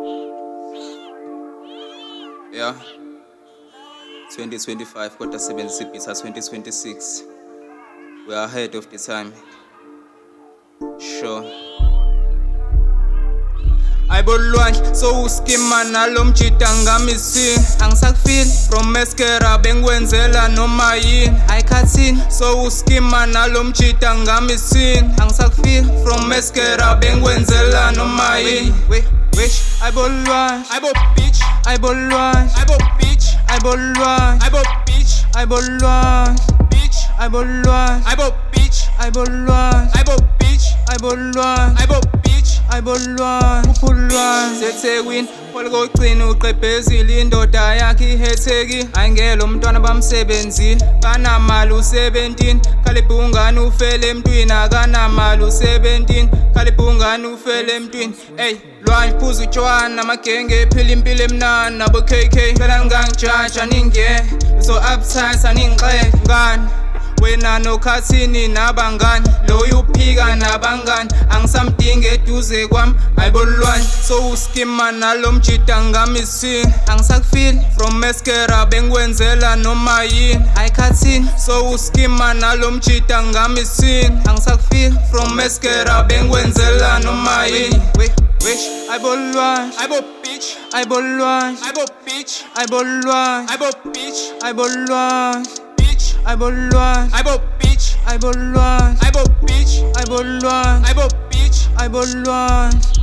Yeah, 2025, quarter 7 CPs are 2026. We are ahead of the time. Sure. uLwandle so uskima nalo mjita missing. Angisakufeel from mascara bengikwenzela noma yini. KHATHINI so uskima nalo mjita missing. Angisakufeel from mascara bengikwenzela noma yini. Wish uLwandle, bitch, uLwandle, bitch, uLwandle, bitch, uLwandle, bitch, uLwandle, bitch, uLwandle, bitch, uLwandle, bitch, uLwandle. Sethekwini polokugcina uqephezile indoda yakhe ihetheki. Ayingelo umntwana bamsebenzini kanamali u17. Kalibhungani ufele emntwini akanamali u17. Kalibhungani ufele emntwini. Ey Lwandle phuza utshwala namagenge ephila impilo emnandi nabo KK. Phela ngingangijaja ninge so uptight aningixele ngani. Wena no KHATHINI nabangani loyo uphika nabangani. Angisamdinga eduze kwami uLwandle so uskima nalo mjita missing. Angisakufeel from mascara bengikwenzela noma yini. KHATHINI so uskima nalo mjita missing. Angisakufeel from mascara bengikwenzela noma yini. Wish uLwandle, bitch, uLwandle, bitch, uLwandle, bitch, uLwandle, bitch, uLwandle, bitch, uLwandle, bitch, uLwandle, bitch, uLwandle.